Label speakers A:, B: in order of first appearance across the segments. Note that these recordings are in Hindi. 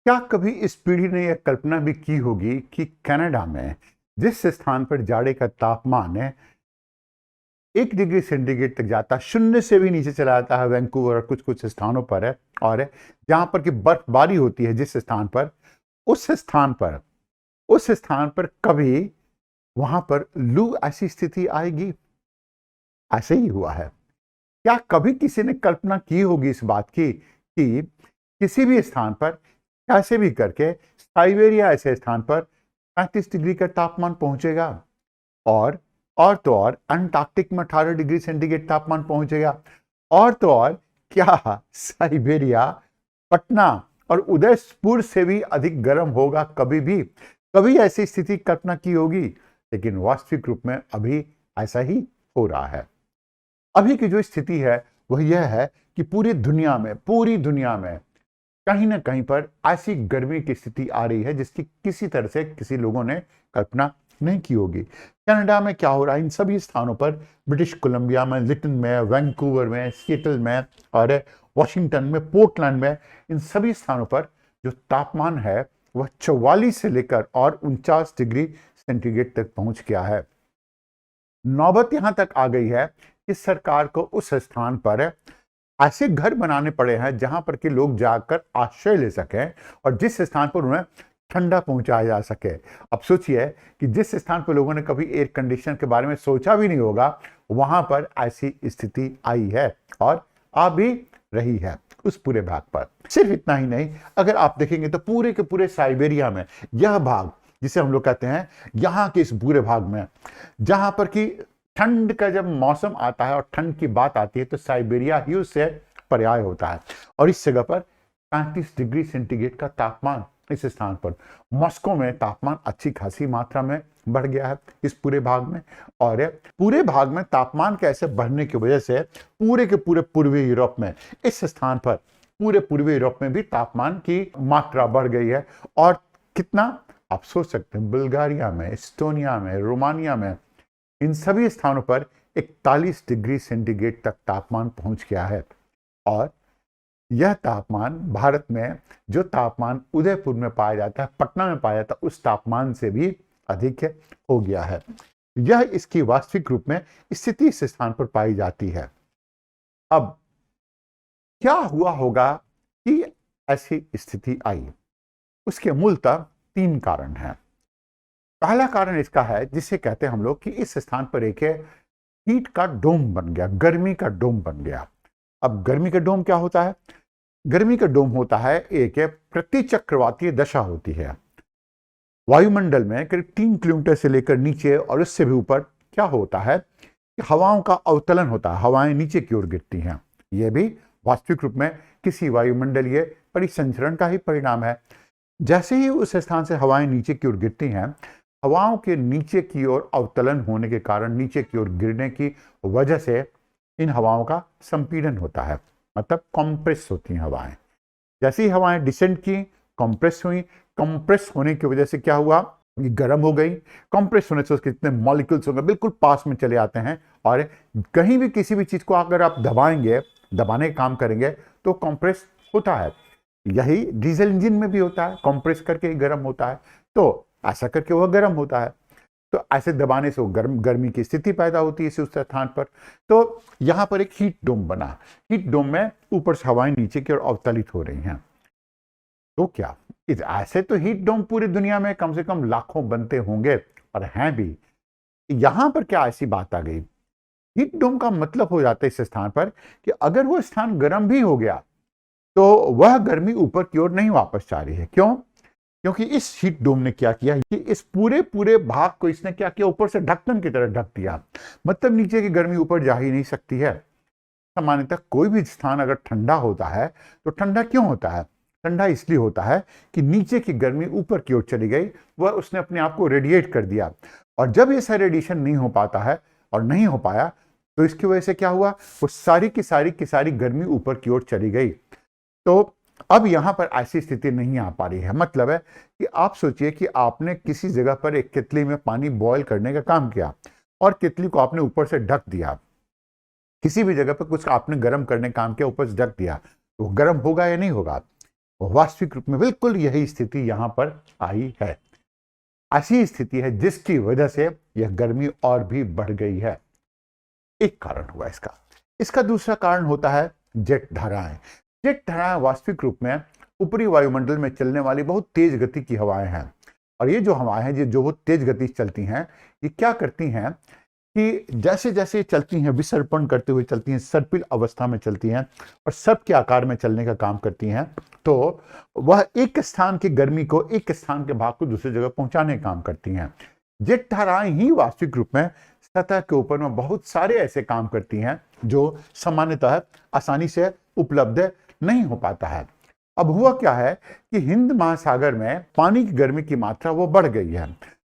A: क्या कभी इस पीढ़ी ने यह कल्पना भी की होगी कि कनाडा में जिस स्थान पर जाड़े का तापमान है 1 डिग्री सेंटीग्रेड तक जाता है, शून्य से भी नीचे चला जाता है, वैंकूवर और कुछ कुछ स्थानों पर है, और जहां पर कि बर्फबारी होती है, जिस स्थान पर उस स्थान पर उस स्थान पर कभी वहां पर लू ऐसी स्थिति आएगी? ऐसे ही हुआ है। क्या कभी किसी ने कल्पना की होगी इस बात की कि किसी भी स्थान पर कैसे भी करके साइबेरिया ऐसे स्थान पर 35 डिग्री का तापमान पहुंचेगा, और तो और अंटार्कटिक में 18 डिग्री सेंटीग्रेड तापमान पहुंचेगा, और तो और क्या साइबेरिया पटना और उदयपुर से भी अधिक गर्म होगा? कभी भी कभी ऐसी स्थिति कल्पना की होगी? लेकिन वास्तविक रूप में अभी ऐसा ही हो रहा है। अभी की जो स्थिति है वह यह है कि पूरी दुनिया में कहीं ना कहीं पर ऐसी गर्मी की स्थिति आ रही है जिसकी किसी तरह से किसी लोगों ने कल्पना नहीं की होगी। कनाडा में क्या हो रहा है, इन सभी स्थानों पर, ब्रिटिश कोलंबिया में, लिटन में, वैंकूवर में, सिएटल में और वॉशिंगटन में, पोर्टलैंड में, इन सभी स्थानों पर जो तापमान है वह 44 से लेकर और 49 डिग्री सेंटीग्रेड तक पहुंच गया है। नौबत यहां तक आ गई है कि सरकार को उस स्थान पर ऐसे घर बनाने पड़े हैं जहां पर कि लोग जाकर आश्रय ले सकें और जिस स्थान पर उन्हें ठंडा पहुंचाया जा सके। अब सोचिए कि जिस स्थान पर लोगों ने कभी एयर कंडीशनर के बारे में सोचा भी नहीं होगा, वहां पर ऐसी स्थिति आई है और आ भी रही है उस पूरे भाग पर। सिर्फ इतना ही नहीं, अगर आप देखेंगे तो पूरे के पूरे साइबेरिया में यह भाग, जिसे हम लोग कहते हैं यहाँ के इस पूरे भाग में, जहां पर कि ठंड का जब मौसम आता है और ठंड की बात आती है तो साइबेरिया ही उससे पर्याय होता है। और इस जगह पर 35 डिग्री सेंटीग्रेड का तापमान, इस स्थान पर मॉस्को में तापमान अच्छी खासी मात्रा में बढ़ गया है इस पूरे भाग में। और पूरे भाग में तापमान के ऐसे बढ़ने की वजह से पूरे के पूरे पूर्वी यूरोप में, इस स्थान पर पूरे पूर्वी यूरोप में भी तापमान की मात्रा बढ़ गई है। और कितना, आप सोच सकते हैं, बुल्गारिया में, एस्टोनिया में, रोमानिया में, इन सभी स्थानों पर 41 डिग्री सेंटीग्रेड तक तापमान पहुंच गया है। और यह तापमान भारत में जो तापमान उदयपुर में पाया जाता है, पटना में पाया जाता है, उस तापमान से भी अधिक हो गया है। यह इसकी वास्तविक रूप में स्थिति इस स्थान पर पाई जाती है। अब क्या हुआ होगा कि ऐसी स्थिति आई? उसके मूलतः 3 कारण हैं। पहला कारण इसका है जिसे कहते हैं हम लोग कि इस स्थान पर एक हीट का डोम बन गया, गर्मी का डोम बन गया। अब गर्मी का डोम क्या होता है? गर्मी का डोम होता है एक प्रतिचक्रवातीय दशा होती है। वायुमंडल में करीब 3 किलोमीटर से लेकर नीचे और उससे भी ऊपर क्या होता है कि हवाओं का अवतलन होता है, हवाएं नीचे की ओर गिरती हैं। यह भी वास्तविक रूप में किसी वायुमंडलीय परिसंचरण का ही परिणाम है। जैसे ही उस स्थान से हवाएं नीचे की ओर गिरती हैं, हवाओं के नीचे की ओर अवतलन होने के कारण, नीचे की ओर गिरने की वजह से इन हवाओं का संपीड़न होता है, मतलब कंप्रेस होती हैं हवाएं। जैसी हवाएं डिसेंड की, कंप्रेस हुई, कंप्रेस होने की वजह से क्या हुआ, ये गर्म हो गई। कंप्रेस होने से उसके जितने मॉलिक्यूल्स होंगे बिल्कुल पास में चले आते हैं, और कहीं भी किसी भी चीज को अगर आप दबाएंगे, दबाने का काम करेंगे तो कंप्रेस होता है। यही डीजल इंजन में भी होता है, कंप्रेस करके ही गर्म होता है, तो ऐसा करके वह गर्म होता है। तो ऐसे दबाने से वो गर्मी की स्थिति पैदा होती है उस स्थान पर। तो यहां पर एक हीट डोम बना। हीट डोम में ऊपर से हवाएं नीचे की ओर अवतलित हो रही हैं। तो क्या ऐसे तो हीट डोम पूरी दुनिया में कम से कम लाखों बनते होंगे, और हैं भी। यहां पर क्या ऐसी बात आ गई? हीट डोम का मतलब हो जाता है इस स्थान पर कि अगर वो स्थान गर्म भी हो गया तो वह गर्मी ऊपर की ओर नहीं वापस जा रही है। क्यों? क्योंकि इस हीट डोम ने क्या किया कि इस पूरे पूरे भाग को इसने क्या किया, ऊपर से ढक्कन की तरह ढक दिया। मतलब नीचे की गर्मी ऊपर जा ही नहीं सकती है। सामान्यतः कोई भी स्थान अगर ठंडा होता है तो ठंडा क्यों होता है? ठंडा इसलिए होता है कि नीचे की गर्मी ऊपर की ओर चली गई, वह उसने अपने आप को रेडिएट कर दिया। और जब ऐसा रेडिएशन नहीं हो पाता है और नहीं हो पाया तो इसकी वजह से क्या हुआ, वो सारी की सारी गर्मी ऊपर की ओर चली गई। तो अब यहां पर ऐसी स्थिति नहीं आ पा रही है। मतलब है कि आप सोचिए कि आपने किसी जगह पर एक केतली में पानी बॉयल करने का काम किया और केतली को आपने ऊपर से ढक दिया। किसी भी जगह पर कुछ आपने गर्म करने का काम किया, ऊपर से ढक दिया, तो गर्म होगा या नहीं होगा? वास्तविक रूप में बिल्कुल यही स्थिति यहां पर आई है। ऐसी स्थिति है जिसकी वजह से यह गर्मी और भी बढ़ गई है। एक कारण हुआ इसका। इसका दूसरा कारण होता है जेट धाराएं। जेट धाराएं वास्तविक रूप में ऊपरी वायुमंडल में चलने वाली बहुत तेज गति की हवाएं हैं। और ये जो हवाएं हैं, ये जो बहुत तेज गति से चलती हैं, ये क्या करती हैं कि जैसे जैसे चलती हैं, विसर्पण करते हुए चलती हैं, सर्पिल अवस्था में चलती हैं और सर्प के आकार में चलने का काम करती हैं, तो वह एक स्थान की गर्मी को, एक स्थान के भाग को दूसरी जगह पहुंचाने का काम करती हैं। जेट धाराएं ही वास्तविक रूप में सतह के ऊपर में बहुत सारे ऐसे काम करती हैं जो सामान्यतः आसानी से उपलब्ध नहीं हो पाता है। अब हुआ क्या है कि हिंद महासागर में पानी की गर्मी की मात्रा वो बढ़ गई है।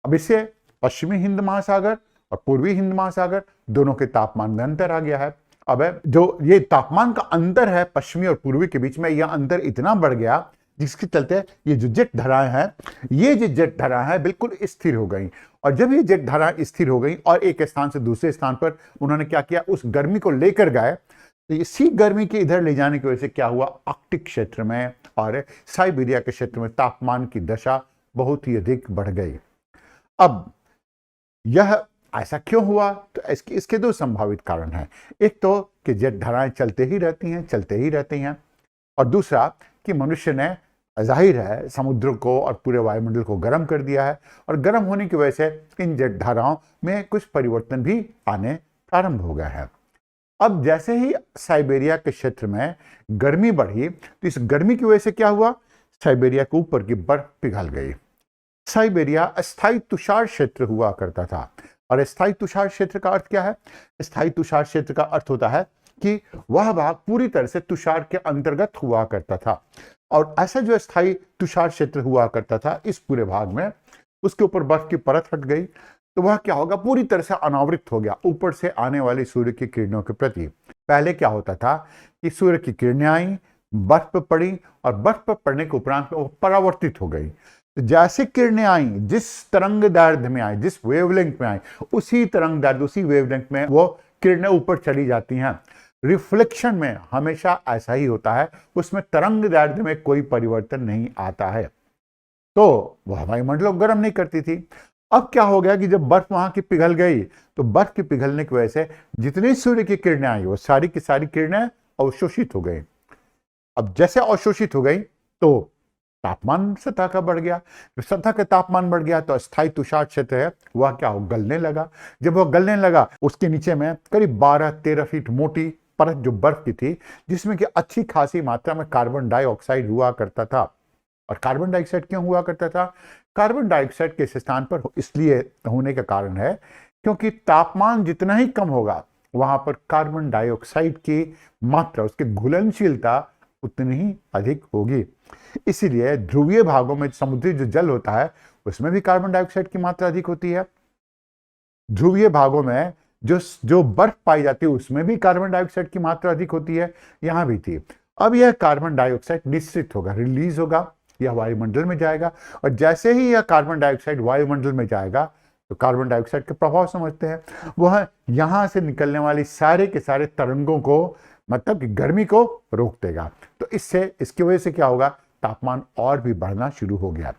A: अब इससे पश्चिमी हिंद महासागर और पूर्वी हिंद महासागर दोनों के तापमान में अंतर आ गया है। अब जो ये तापमान का अंतर है पश्चिमी और पूर्वी के बीच में, यह अंतर इतना बढ़ गया जिसके चलते ये जो जेट धाराएं हैं, ये जो जेट धाराएं हैं बिल्कुल स्थिर हो गई। और जब ये जेट धाराएं स्थिर हो गई और एक स्थान से दूसरे स्थान पर उन्होंने क्या किया, उस गर्मी को लेकर गए, तो इसी गर्मी के इधर ले जाने की वजह से क्या हुआ, आर्कटिक क्षेत्र में और साइबेरिया के क्षेत्र में तापमान की दशा बहुत ही अधिक बढ़ गई। अब यह ऐसा क्यों हुआ, तो इसके दो संभावित कारण हैं। एक तो कि जेट धाराएं चलते ही रहती हैं, और दूसरा कि मनुष्य ने जाहिर है समुद्र को और पूरे वायुमंडल को गर्म कर दिया है, और गर्म होने की वजह से इन जेट धाराओं में कुछ परिवर्तन भी आने प्रारंभ हो गए हैं। अब जैसे ही साइबेरिया के क्षेत्र में गर्मी बढ़ी, तो इस गर्मी की वजह से क्या हुआ, साइबेरिया के ऊपर की बर्फ पिघल गई। साइबेरिया अस्थायी तुषार क्षेत्र हुआ करता था। और स्थायी तुषार क्षेत्र का अर्थ क्या है? स्थायी तुषार क्षेत्र का अर्थ होता है कि वह भाग पूरी तरह से तुषार के अंतर्गत हुआ करता था। और ऐसा जो स्थायी तुषार क्षेत्र हुआ करता था, इस पूरे भाग में उसके ऊपर बर्फ की परत हट गई, तो वह क्या होगा, पूरी तरह से अनावृत हो गया ऊपर से आने वाली सूर्य की किरणों के प्रति। पहले क्या होता था कि सूर्य की किरणें आई, बर्फ पर पड़ी, और बर्फ पर पड़ने के उपरांत वो परावर्तित हो गई। तो जैसे किरणें आई, जिस तरंग दैर्ध्य में आई, जिस वेवलेंथ में आई, उसी तरंग दैर्ध्य, उसी वेवलेंथ में वो किरणें ऊपर चली जाती हैं। रिफ्लेक्शन में हमेशा ऐसा ही होता है, उसमें तरंग दैर्ध्य में कोई परिवर्तन नहीं आता है, तो वह वायुमंडल को गर्म नहीं करती थी। अब क्या हो गया कि जब बर्फ वहां की पिघल गई, तो बर्फ के पिघलने की वजह से जितनी सूर्य की किरणें आई, वो सारी की सारी किरणें अवशोषित हो गई। अब जैसे अवशोषित हो गई, तो तापमान सतह का बढ़ गया। जब सतह का तापमान बढ़ गया, तो अस्थायी तुषार क्षेत्र है वह क्या हो, गलने लगा। जब वह गलने लगा, उसके नीचे में करीब 12-13 फीट मोटी परत जो बर्फ की थी, जिसमें कि अच्छी खासी मात्रा में कार्बन डाइऑक्साइड हुआ करता था। और कार्बन डाइऑक्साइड क्यों हुआ करता था? कार्बन डाइऑक्साइड के इस स्थान पर इसलिए होने का कारण है क्योंकि तापमान जितना ही कम होगा, वहां पर कार्बन डाइऑक्साइड की मात्रा, उसकी घुलनशीलता उतनी ही अधिक होगी। इसीलिए ध्रुवीय भागों में समुद्री जो जल होता है, उसमें भी कार्बन डाइऑक्साइड की मात्रा अधिक होती है। ध्रुवीय भागों में जो बर्फ पाई जाती है, उसमें भी कार्बन डाइऑक्साइड की मात्रा अधिक होती है, यहां भी थी। अब यह कार्बन डाइऑक्साइड निश्चित होगा, रिलीज होगा, यह वायुमंडल में जाएगा। और जैसे ही यह कार्बन डाइऑक्साइड वायुमंडल में जाएगा, तो कार्बन डाइऑक्साइड के प्रभाव समझते हैं, वह यहां से निकलने वाली सारे के सारे तरंगों को, मतलब कि गर्मी को रोक देगा। तो इसकी वजह से क्या होगा, तापमान और भी बढ़ना शुरू हो गया।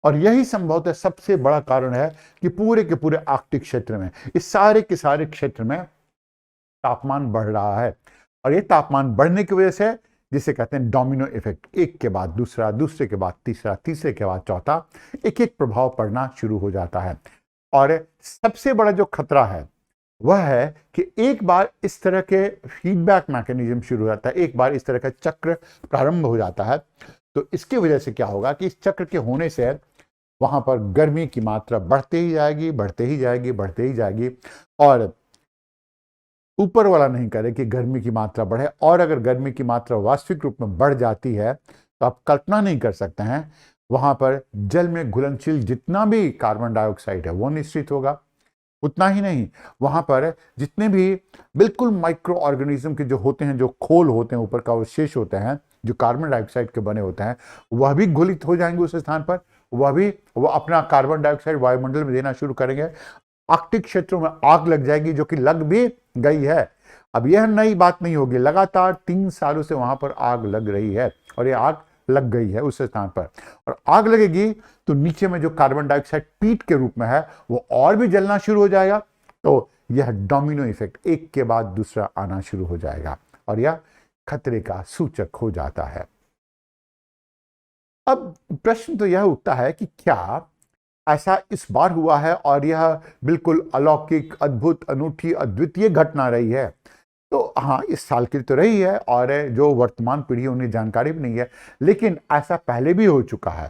A: और यही संभवतः सबसे बड़ा कारण है कि पूरे के पूरे आर्कटिक क्षेत्र में, इस सारे के सारे क्षेत्र में तापमान बढ़ रहा है। और ये तापमान बढ़ने की वजह से, जिसे कहते हैं डोमिनो इफेक्ट, एक के बाद दूसरा, दूसरे के बाद तीसरा, तीसरे के बाद चौथा, एक एक प्रभाव पड़ना शुरू हो जाता है। और सबसे बड़ा जो खतरा है वह है कि एक बार इस तरह के फीडबैक मैकेनिज्म शुरू हो जाता है, एक बार इस तरह का चक्र प्रारंभ हो जाता है, तो इसकी वजह से क्या होगा कि इस चक्र के होने से वहां पर गर्मी की मात्रा बढ़ते ही जाएगी, बढ़ते ही जाएगी, बढ़ते ही जाएगी। और ऊपर वाला नहीं करे कि गर्मी की मात्रा बढ़े, और अगर गर्मी की मात्रा वास्तविक रूप में बढ़ जाती है, तो आप कल्पना नहीं कर सकते हैं वहां पर जल में घुलनशील जितना भी कार्बन डाइऑक्साइड है वो निश्चित होगा। उतना ही नहीं, वहां पर जितने भी बिल्कुल माइक्रो ऑर्गेनिज्म के जो होते हैं, जो खोल होते हैं, ऊपर का अवशेष होते हैं, जो कार्बन डाइऑक्साइड के बने होते हैं, वह भी घुलित हो जाएंगे उस स्थान पर, वह अपना कार्बन डाइऑक्साइड वायुमंडल में देना शुरू करेंगे। आर्कटिक क्षेत्रों में आग लग जाएगी, जो कि लग भी गई है। अब यह नई बात नहीं होगी, लगातार 3 सालों से वहां पर आग लग रही है, और यह आग लग गई है उस स्थान पर और आग लगेगी तो नीचे में जो कार्बन डाइऑक्साइड पीट के रूप में है वो और भी जलना शुरू हो जाएगा। तो यह डोमिनो इफेक्ट एक के बाद दूसरा आना शुरू हो जाएगा और यह खतरे का सूचक हो जाता है। अब प्रश्न तो यह उठता है कि क्या ऐसा इस बार हुआ है और यह बिल्कुल अलौकिक, अद्भुत, अनूठी, अद्वितीय घटना रही है? तो हाँ, इस साल की तो रही है और जो वर्तमान पीढ़ी उन्हें जानकारी भी नहीं है, लेकिन ऐसा पहले भी हो चुका है।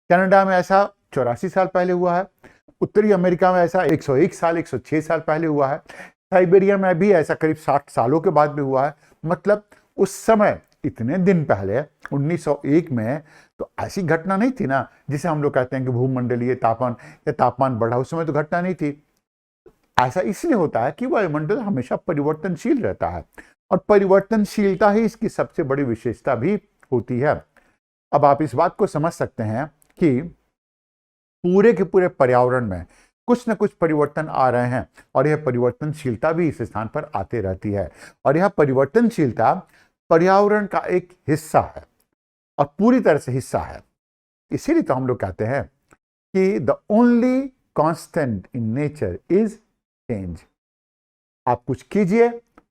A: कनाडा में ऐसा 84 साल पहले हुआ है, उत्तरी अमेरिका में ऐसा 101 साल 106 साल पहले हुआ है, साइबेरिया में भी ऐसा करीब 60 सालों के बाद भी हुआ है। मतलब उस समय इतने दिन पहले 1901 में तो ऐसी घटना नहीं थी ना, जिसे हम लोग कहते हैं कि भूमंडलीय तापमान या तापमान बढ़ा, उस समय तो घटना नहीं थी। ऐसा इसलिए होता है कि वायुमंडल हमेशा परिवर्तनशील रहता है और परिवर्तनशीलता ही इसकी सबसे बड़ी विशेषता भी होती है। अब आप इस बात को समझ सकते हैं कि पूरे के पूरे पर्यावरण में कुछ न कुछ परिवर्तन आ रहे हैं और यह परिवर्तनशीलता भी इस स्थान पर आते रहती है और यह परिवर्तनशीलता पर्यावरण का एक हिस्सा है और पूरी तरह से हिस्सा है। इसीलिए तो हम लोग कहते हैं कि the only constant in nature is change. आप कुछ कीजिए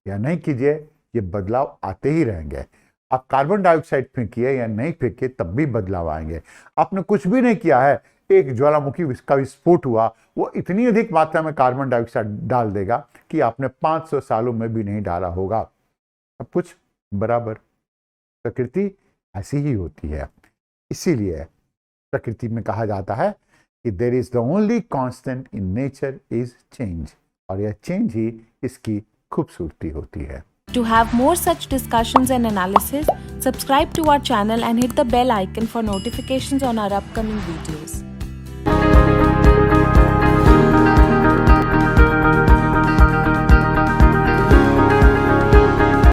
A: या नहीं कीजिए, ये बदलाव आते ही रहेंगे। आप कार्बन डाइऑक्साइड फेंकिए या नहीं फेंकिए, तब भी बदलाव आएंगे। आपने कुछ भी नहीं किया है, एक ज्वालामुखी का विस्फोट हुआ, वो इतनी अधिक मात्रा में कार्बन डाइऑक्साइड डाल देगा कि आपने 500 सालों में भी नहीं डाला होगा। सब कुछ बराबर। प्रकृति ऐसी ही होती है। इसीलिए प्रकृति में कहा जाता है कि there is the only constant in nature is change, और यह चेंज ही इसकी खूबसूरती होती है।
B: To have more such discussions and analysis, subscribe to our channel and hit the bell icon for notifications on our upcoming videos.